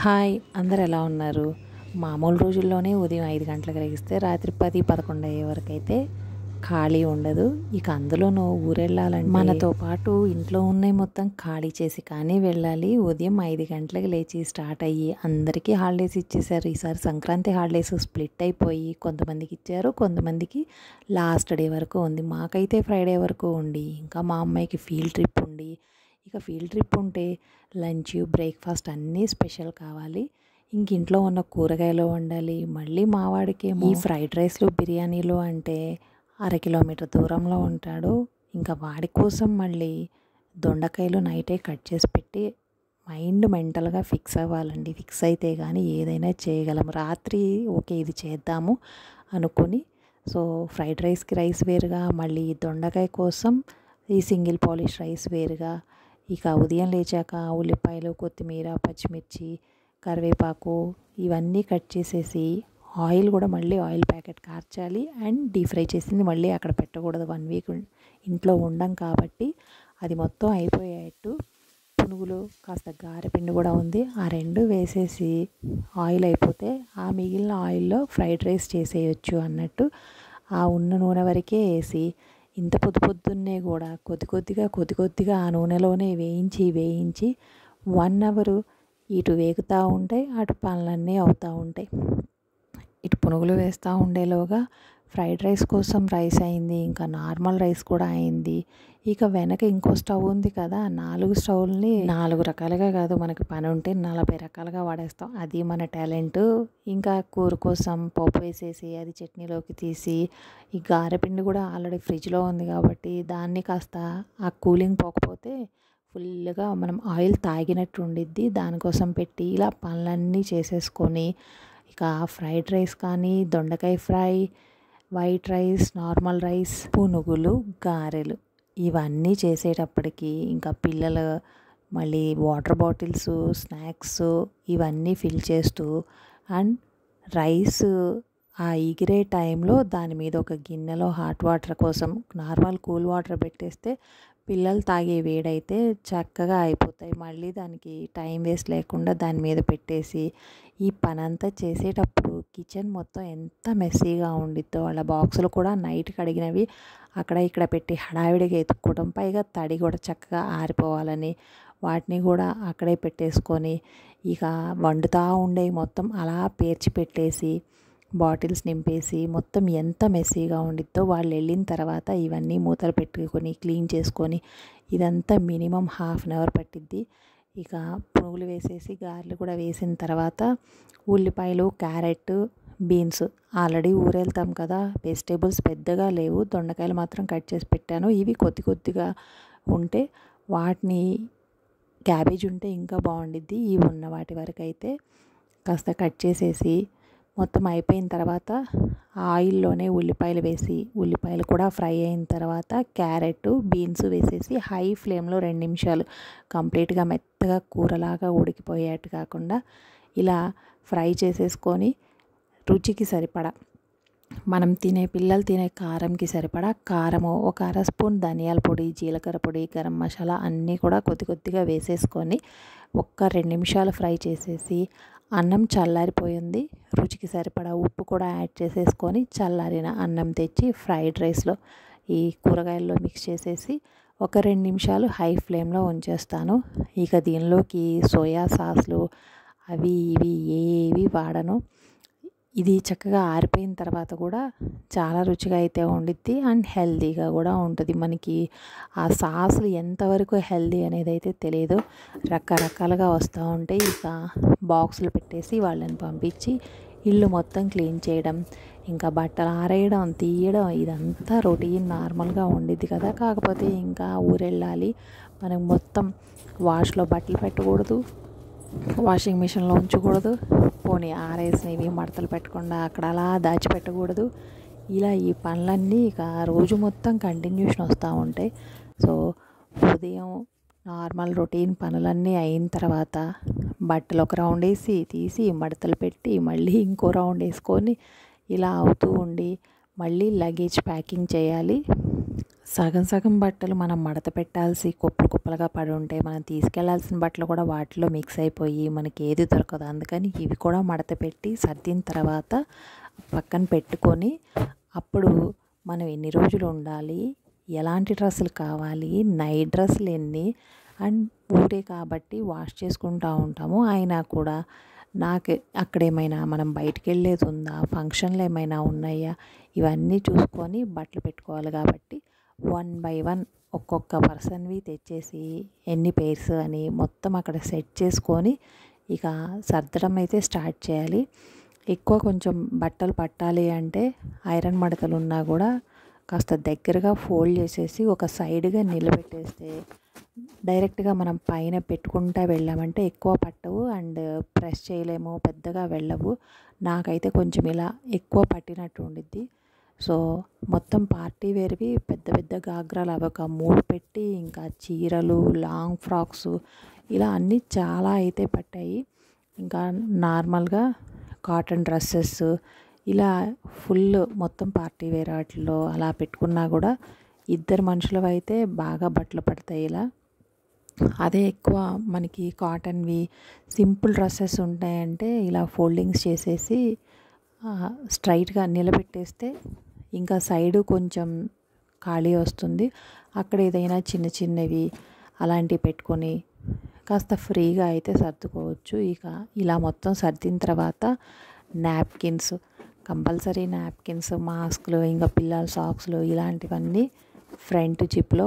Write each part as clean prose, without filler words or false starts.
Hi, అందరు ఎలా ఉన్నారు? మామూలు రోజుల్లోనే ఉదయం 5 గంటలకు లెగిస్తే రాత్రి 10, 11 అయ్యే వరకైతే ఖాళీ ఉండదు. ఇక అందులోనూ ఊరెళ్ళాలంటే మనతో పాటు ఇంట్లో ఉన్నయి మొత్తం ఖాళీ చేసి కానీ వెళ్ళాలి. ఉదయం 5 గంటలకు లేచి స్టార్ట్ అయ్యి అందరికీ హాలిడేస్ ఇచ్చేశారు. ఈసారి సంక్రాంతి హాలిడేస్ స్ప్లిట్ అయిపోయి కొంతమందికి ఇచ్చారు, కొంతమందికి లాస్ట్ డే వరకు ఉంది. మాకైతే ఫ్రైడే వరకు ఉండి, ఇంకా మా అమ్మాయికి ఫీల్డ్ ట్రిప్ ఉండి, ఇక ఫీల్డ్ ట్రిప్ ఉంటే లంచ్, బ్రేక్ఫాస్ట్ అన్నీ స్పెషల్ కావాలి. ఇంక ఇంట్లో ఉన్న కూరగాయలు వండాలి. మళ్ళీ మా వాడికేమో ఈ ఫ్రైడ్ రైస్లు, బిర్యానీలు అంటే 1/2 కిలోమీటర్ దూరంలో ఉంటాడు. ఇంకా వాడి కోసం మళ్ళీ దొండకాయలు నైటే కట్ చేసి పెట్టి మైండ్ మెంటల్గా ఫిక్స్ అవ్వాలండి. ఫిక్స్ అయితే కానీ ఏదైనా చేయగలం. రాత్రి ఓకే ఇది చేద్దాము అనుకొని, సో ఫ్రైడ్ రైస్కి రైస్ వేరుగా, మళ్ళీ దొండకాయ కోసం ఈ సింగిల్ పాలిష్ రైస్ వేరుగా, ఇక ఉదయం లేచాక ఉల్లిపాయలు, కొత్తిమీర, పచ్చిమిర్చి, కరివేపాకు ఇవన్నీ కట్ చేసేసి ఆయిల్ కూడా మళ్ళీ ఆయిల్ ప్యాకెట్ కార్చాలి. అండ్ డీప్ ఫ్రై చేసింది మళ్ళీ అక్కడ పెట్టకూడదు. 1 వీక్ ఇంట్లో ఉండం కాబట్టి అది మొత్తం అయిపోయేట్టు పునుగులు, కాస్త గారెపిండి కూడా ఉంది. ఆ 2 వేసేసి ఆయిల్ అయిపోతే ఆ మిగిలిన ఆయిల్లో ఫ్రైడ్ రైస్ చేసేయచ్చు అన్నట్టు ఆ ఉన్న నూనె వరకే వేసి, ఇంత పొద్దున్నే కూడా కొద్ది కొద్దిగా ఆ నూనెలోనే వేయించి 1 అవర్ ఇటు వేగుతూ ఉంటాయి, అటు పనులన్నీ అవుతూ ఉంటాయి. ఇటు పునుగులు వేస్తూ ఉండేలోగా ఫ్రైడ్ రైస్ కోసం రైస్ అయింది, ఇంకా నార్మల్ రైస్ కూడా అయింది. ఇక వెనక ఇంకో స్టవ్ ఉంది కదా, 4 స్టవ్లని 4 రకాలుగా కాదు, మనకి పని ఉంటే 40 రకాలుగా వాడేస్తాం. అది మన టాలెంట్. ఇంకా కూర కోసం పోపు వేసేసి అది చట్నీలోకి తీసి, ఈ గారెపిండి కూడా ఆల్రెడీ ఫ్రిడ్జ్లో ఉంది కాబట్టి దాన్ని కాస్త ఆ కూలింగ్ పోకపోతే ఫుల్గా మనం ఆయిల్ తాగినట్టు ఉండిద్ది, దానికోసం పెట్టి ఇలా పనులన్నీ చేసేసుకొని, ఇక ఫ్రైడ్ రైస్ కానీ, దొండకాయ fry, white rice, normal rice, పునుగులు, గారెలు ఇవన్నీ చేసేటప్పటికి ఇంకా పిల్లలు మళ్ళీ వాటర్ బాటిల్స్, స్నాక్స్ ఇవన్నీ ఫిల్ చేస్తూ, అండ్ రైస్ ఆ ఎగిరే టైంలో దాని మీద ఒక గిన్నెలో హాట్ వాటర్ కోసం నార్మల్ కూల్ వాటర్ పెట్టేస్తే పిల్లలు తాగే వేడైతే చక్కగా అయిపోతాయి. మళ్ళీ దానికి టైం వేస్ట్ లేకుండా దాని మీద పెట్టేసి ఈ పనంతా చేసేటప్పుడు కిచెన్ మొత్తం ఎంత మెస్సీగా ఉండిద్దో. వాళ్ళ బాక్సులు కూడా నైట్ కడిగినవి అక్కడ ఇక్కడ పెట్టి హడావిడిగా ఎత్తుక్కోవడం, పైగా తడి కూడా చక్కగా ఆరిపోవాలని వాటిని కూడా అక్కడే పెట్టేసుకొని, ఇక వండుతూ ఉండేవి మొత్తం అలా పేర్చి పెట్టేసి బాటిల్స్ నింపేసి మొత్తం ఎంత మెస్సీగా ఉండిద్దో. వాళ్ళు వెళ్ళిన తర్వాత ఇవన్నీ మూతలు పెట్టుకొని క్లీన్ చేసుకొని ఇదంతా మినిమం 1/2 అవర్ పట్టిద్ది. ఇక పునుగులు వేసేసి గారెలు కూడా వేసిన తర్వాత ఉల్లిపాయలు, క్యారెట్, బీన్స్ ఆల్రెడీ ఊరెళ్తాం కదా, వెజిటేబుల్స్ పెద్దగా లేవు, దొండకాయలు మాత్రం కట్ చేసి పెట్టాను. ఇవి కొద్దిగా ఉంటే వాటిని, క్యాబేజ్ ఉంటే ఇంకా బాగుండిద్ది. ఇవి ఉన్న వాటి వరకు అయితే కాస్త కట్ చేసేసి మొత్తం అయిపోయిన తర్వాత ఆయిల్లోనే ఉల్లిపాయలు వేసి, ఉల్లిపాయలు కూడా ఫ్రై అయిన తర్వాత క్యారెట్, బీన్స్ వేసేసి హై ఫ్లేమ్లో 2 నిమిషాలు కంప్లీట్గా మెత్తగా కూరలాగా ఉడికిపోయేట్టు కాకుండా ఇలా ఫ్రై చేసేసుకొని రుచికి సరిపడా, మనం పిల్లలు తినే కారంకి సరిపడా కారము, ఒక 1/2 స్పూన్ ధనియాల పొడి, జీలకర్ర పొడి, గరం మసాలా అన్నీ కూడా కొద్దిగా వేసేసుకొని ఒక్క 2 నిమిషాలు ఫ్రై చేసేసి, అన్నం చల్లారిపోయింది, రుచికి సరిపడా ఉప్పు కూడా యాడ్ చేసేసుకొని చల్లారిన అన్నం తెచ్చి ఫ్రైడ్ రైస్లో ఈ కూరగాయల్లో మిక్స్ చేసేసి ఒక 2 నిమిషాలు హై ఫ్లేమ్లో ఉంచేస్తాను. ఇక దీనిలోకి సోయా సాస్లు అవి ఇవి ఏవి వాడను. ఇది చక్కగా ఆరిపోయిన తర్వాత కూడా చాలా రుచిగా అయితే ఉండిద్ది అండ్ హెల్తీగా కూడా ఉంటుంది. మనకి ఆ సాసులు ఎంతవరకు హెల్తీ అనేది అయితే తెలియదు. రకరకాలుగా వస్తూ ఉంటాయి. ఇక బాక్సులు పెట్టేసి వాళ్ళని పంపించి ఇల్లు మొత్తం క్లీన్ చేయడం, ఇంకా బట్టలు ఆరేయడం, తీయడం ఇదంతా రొటీన్ నార్మల్గా ఉండిద్ది కదా. కాకపోతే ఇంకా ఊరెళ్ళాలి, మనకు మొత్తం వాష్లో బట్టలు పెట్టకూడదు, వాషింగ్ మిషన్లో ఉంచకూడదు, పోనీ ఆరేసినవి మడతలు పెట్టకుండా అక్కడ అలా దాచిపెట్టకూడదు. ఇలా ఈ పనులన్నీ ఇక రోజు మొత్తం కంటిన్యూషన్ వస్తూ ఉంటాయి. సో ఉదయం నార్మల్ రొటీన్ పనులన్నీ అయిన తర్వాత బట్టలు ఒక రౌండ్ వేసి తీసి మడతలు పెట్టి మళ్ళీ ఇంకో రౌండ్ వేసుకొని ఇలా అవుతూ ఉండి మళ్ళీ లగేజ్ ప్యాకింగ్ చేయాలి. సగం సగం బట్టలు మనం మడత పెట్టాల్సి కుప్పలు కుప్పలుగా పడి ఉంటే మనం తీసుకెళ్లాల్సిన బట్టలు కూడా వాటిలో మిక్స్ అయిపోయి మనకి ఏది దొరకదు. అందుకని ఇవి కూడా మడత పెట్టి సర్దిన తర్వాత పక్కన పెట్టుకొని అప్పుడు మనం ఎన్ని రోజులు ఉండాలి, ఎలాంటి డ్రెస్సులు కావాలి, నైట్ డ్రెస్సులు ఎన్ని, అండ్ ఊరే కాబట్టి వాష్ చేసుకుంటూ ఉంటాము. అయినా కూడా నాకు అక్కడ ఏమైనా మనం బయటికి వెళ్ళేది ఉందా, ఫంక్షన్లు ఏమైనా ఉన్నాయా, ఇవన్నీ చూసుకొని బట్టలు పెట్టుకోవాలి. కాబట్టి 1 బై 1 ఒక్కొక్క పర్సన్వి తెచ్చేసి ఎన్ని పేర్స్ అని మొత్తం అక్కడ సెట్ చేసుకొని ఇక సర్దడం అయితే స్టార్ట్ చేయాలి. ఎక్కువ కొంచెం బట్టలు పట్టాలి అంటే ఐరన్ మడతలు ఉన్నా కూడా కాస్త దగ్గరగా ఫోల్డ్ చేసేసి ఒక సైడ్గా నిలబెట్టేస్తే డైరెక్ట్గా మనం పైన పెట్టుకుంటూ వెళ్ళామంటే ఎక్కువ పట్టవు అండ్ ప్రెస్ చేయలేము, పెద్దగా వెళ్ళవు. నాకైతే కొంచెం ఇలా ఎక్కువ పట్టినట్టు ఉండిద్ది. సో మొత్తం పార్టీ వేర్వి పెద్ద పెద్ద గాగ్రాలు అవి ఒక 3 పెట్టి ఇంకా చీరలు, లాంగ్ ఫ్రాక్స్ ఇలా అన్నీ చాలా అయితే పట్టాయి. ఇంకా నార్మల్గా కాటన్ డ్రెస్సెస్ ఇలా ఫుల్ మొత్తం పార్టీ వేర్ వాటిలో అలా పెట్టుకున్నా కూడా ఇద్దరు మనుషులు అయితే బాగా బట్టలు పడతాయి ఇలా. అదే ఎక్కువ మనకి కాటన్వి సింపుల్ డ్రెస్సెస్ ఉంటాయంటే ఇలా ఫోల్డింగ్స్ చేసేసి స్ట్రైట్గా నిలబెట్టేస్తే ఇంకా సైడు కొంచెం ఖాళీ వస్తుంది. అక్కడ ఏదైనా చిన్న చిన్నవి అలాంటివి పెట్టుకొని కాస్త ఫ్రీగా అయితే సర్దుకోవచ్చు. ఇక ఇలా మొత్తం సర్దిన తర్వాత నాప్కిన్స్, కంపల్సరీ నాప్కిన్స్, మాస్క్లు, ఇంకా పిల్లల సాక్స్లు ఇలాంటివన్నీ ఫ్రంట్ జిప్లో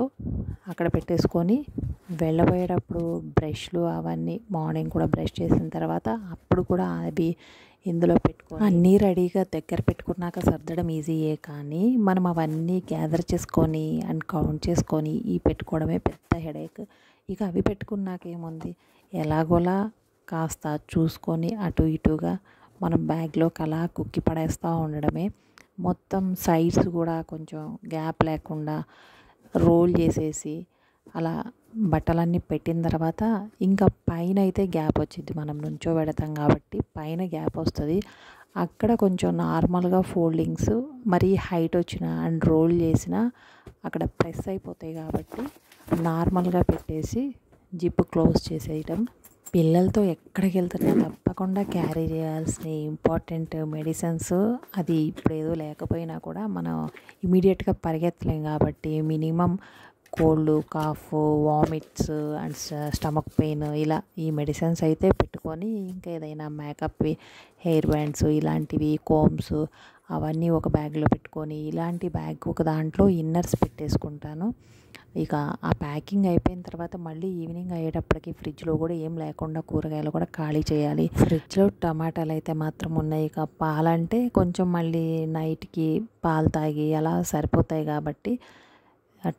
అక్కడ పెట్టేసుకొని వెళ్ళబోయేటప్పుడు బ్రష్లు అవన్నీ మార్నింగ్ కూడా బ్రష్ చేసిన తర్వాత అప్పుడు కూడా అవి ఇందులో పెట్టుకొని అన్నీ రెడీగా దగ్గర పెట్టుకున్నాక సర్దడం ఈజీయే. కానీ మనం అవన్నీ గ్యాదర్ చేసుకొని అండ్ కౌంట్ చేసుకొని ఈ పెట్టుకోవడమే పెద్ద హెడేక్. ఇక అవి పెట్టుకున్నాక ఏముంది, ఎలాగోలా కాస్త చూసుకొని అటు ఇటుగా మనం బ్యాగ్లోకి అలా కుక్కి పడేస్తూ ఉండడమే. మొత్తం సైడ్స్ కూడా కొంచెం గ్యాప్ లేకుండా రోల్ చేసేసి అలా బట్టలన్నీ పెట్టిన తర్వాత ఇంకా పైన అయితే గ్యాప్ వచ్చింది, మనం నుంచో పెడతాం కాబట్టి పైన గ్యాప్ వస్తుంది. అక్కడ కొంచెం నార్మల్గా ఫోల్డింగ్స్ మరీ హైట్ వచ్చిన అండ్ రోల్ చేసిన అక్కడ ప్రెస్ అయిపోతాయి కాబట్టి నార్మల్గా పెట్టేసి జిప్ క్లోజ్ చేసేయటం. పిల్లలతో ఎక్కడికి వెళ్తున్నా తప్పకుండా క్యారీ చేయాల్సిన ఇంపార్టెంట్ మెడిసిన్స్, అది ఇప్పుడు ఏదో లేకపోయినా కూడా మనం ఇమీడియట్గా పరిగెత్తలేం కాబట్టి minimum cold, cough, vomits and stomach pain ఇలా ఈ మెడిసిన్స్ అయితే పెట్టుకొని ఇంకా ఏదైనా మేకప్వి, హెయిర్ బ్యాండ్స్ ఇలాంటివి, కోమ్స్ అవన్నీ ఒక బ్యాగ్లో పెట్టుకొని ఇలాంటి బ్యాగ్ ఒక దాంట్లో ఇన్నర్స్ పెట్టేసుకుంటాను. ఇక ఆ ప్యాకింగ్ అయిపోయిన తర్వాత మళ్ళీ ఈవినింగ్ అయ్యేటప్పటికి ఫ్రిడ్జ్లో కూడా ఏం లేకుండా కూరగాయలు కూడా ఖాళీ చేయాలి. ఫ్రిడ్జ్లో టమాటాలు అయితే మాత్రం ఉన్నాయి. ఇక పాలంటే కొంచెం మళ్ళీ నైట్కి పాలు తాగి అలా సరిపోతాయి కాబట్టి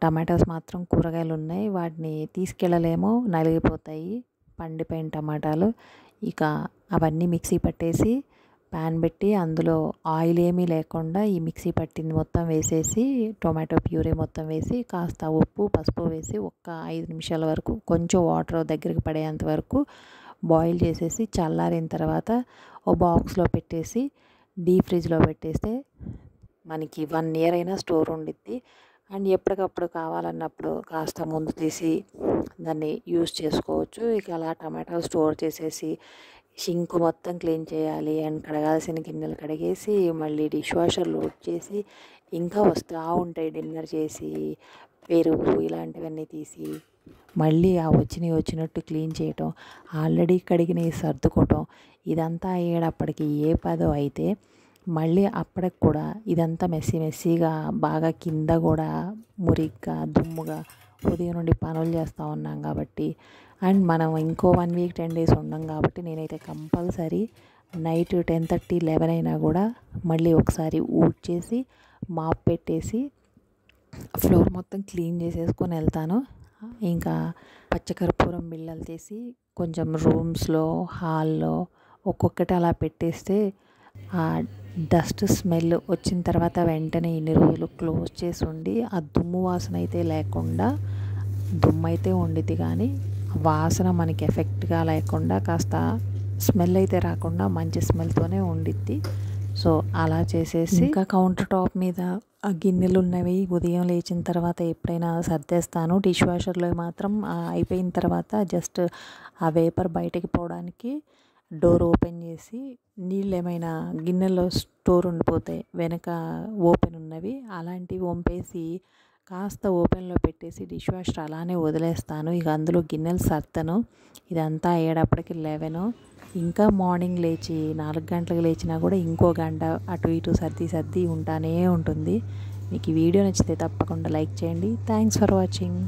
టమాటాస్ మాత్రం కూరగాయలు ఉన్నాయి, వాటిని తీసుకెళ్ళలేమో, నలిగిపోతాయి పండిపోయిన టమాటాలు. ఇక అవన్నీ మిక్సీ పట్టేసి ప్యాన్ పెట్టి అందులో ఆయిల్ ఏమీ లేకుండా ఈ మిక్సీ పట్టింది మొత్తం వేసేసి టొమాటో ప్యూరీ మొత్తం వేసి కాస్త ఉప్పు, పసుపు వేసి ఒక్క 5 నిమిషాల వరకు కొంచెం వాటర్ దగ్గరికి పడేంత వరకు బాయిల్ చేసేసి చల్లారిన తర్వాత ఓ బాక్స్లో పెట్టేసి డీప్ ఫ్రిడ్జ్లో పెట్టేస్తే మనకి 1 ఇయర్ అయినా స్టోర్ ఉండిద్ది. అండ్ ఎప్పటికప్పుడు కావాలన్నప్పుడు కాస్త ముందు తీసి దాన్ని యూస్ చేసుకోవచ్చు. ఇక అలా టమాటాలు స్టోర్ చేసేసి షింక్ మొత్తం క్లీన్ చేయాలి అండ్ కడగాల్సిన గిన్నెలు కడిగేసి మళ్ళీ డిష్ వాషర్ లోడ్ చేసి ఇంకా వస్తూ ఉంటాయి. డిన్నర్ చేసి పెరుగు ఇలాంటివన్నీ తీసి మళ్ళీ ఆ వచ్చినట్టు క్లీన్ చేయటం, ఆల్రెడీ కడిగినవి సర్దుకోవటం, ఇదంతా అయ్యేటప్పటికి ఏ పదో అయితే మళ్ళీ అప్పటికి కూడా ఇదంతా మెస్సీగా బాగా కింద కూడా మురిగ్గా దుమ్ముగా ఉదయం నుండి పనులు చేస్తూ ఉన్నాం కాబట్టి అండ్ మనం ఇంకో 1 వీక్ 10 డేస్ ఉన్నాం కాబట్టి నేనైతే కంపల్సరీ నైట్ 10:30, 11 అయినా కూడా మళ్ళీ ఒకసారి ఊడ్చేసి మాప్ పెట్టేసి ఫ్లోర్ మొత్తం క్లీన్ చేసేసుకొని వెళ్తాను. ఇంకా పచ్చకర్పూరం బిళ్ళలు తీసి కొంచెం రూమ్స్లో, హాల్లో ఒక్కొక్కటి అలా పెట్టేస్తే ఆ డస్ట్ స్మెల్ వచ్చిన తర్వాత వెంటనే ఇన్ని రోజులు క్లోజ్ చేసి ఉండి ఆ దుమ్ము వాసన అయితే లేకుండా, దుమ్ము అయితే ఉండిద్ది కానీ వాసన మనకి ఎఫెక్ట్గా లేకుండా కాస్త స్మెల్ అయితే రాకుండా మంచి స్మెల్తోనే ఉండిద్ది. సో అలా చేసేసి ఇంకా కౌంటర్ టాప్ మీద ఆ గిన్నెలు ఉన్నవి ఉదయం లేచిన తర్వాత ఎప్పుడైనా సర్దేస్తాను. డిష్ వాషర్లో మాత్రం అయిపోయిన తర్వాత జస్ట్ ఆ వేపర్ బయటకి పోవడానికి డోర్ ఓపెన్ చేసి నీళ్ళు ఏమైనా గిన్నెలో స్టోర్ ఉండిపోతాయి వెనక ఓపెన్ ఉన్నవి అలాంటివి వంపేసి కాస్త ఓపెన్లో పెట్టేసి డిష్ వాషర్ అలానే వదిలేస్తాను. ఇక అందులో గిన్నెలు సర్దను. ఇదంతా అయ్యేటప్పటికి 11. ఇంకా మార్నింగ్ లేచి 4 గంటలకు లేచినా కూడా ఇంకో గంట అటు ఇటు సర్ది ఉంటానే ఉంటుంది. మీకు ఈ వీడియో నచ్చితే తప్పకుండా లైక్ చేయండి. Thanks for watching.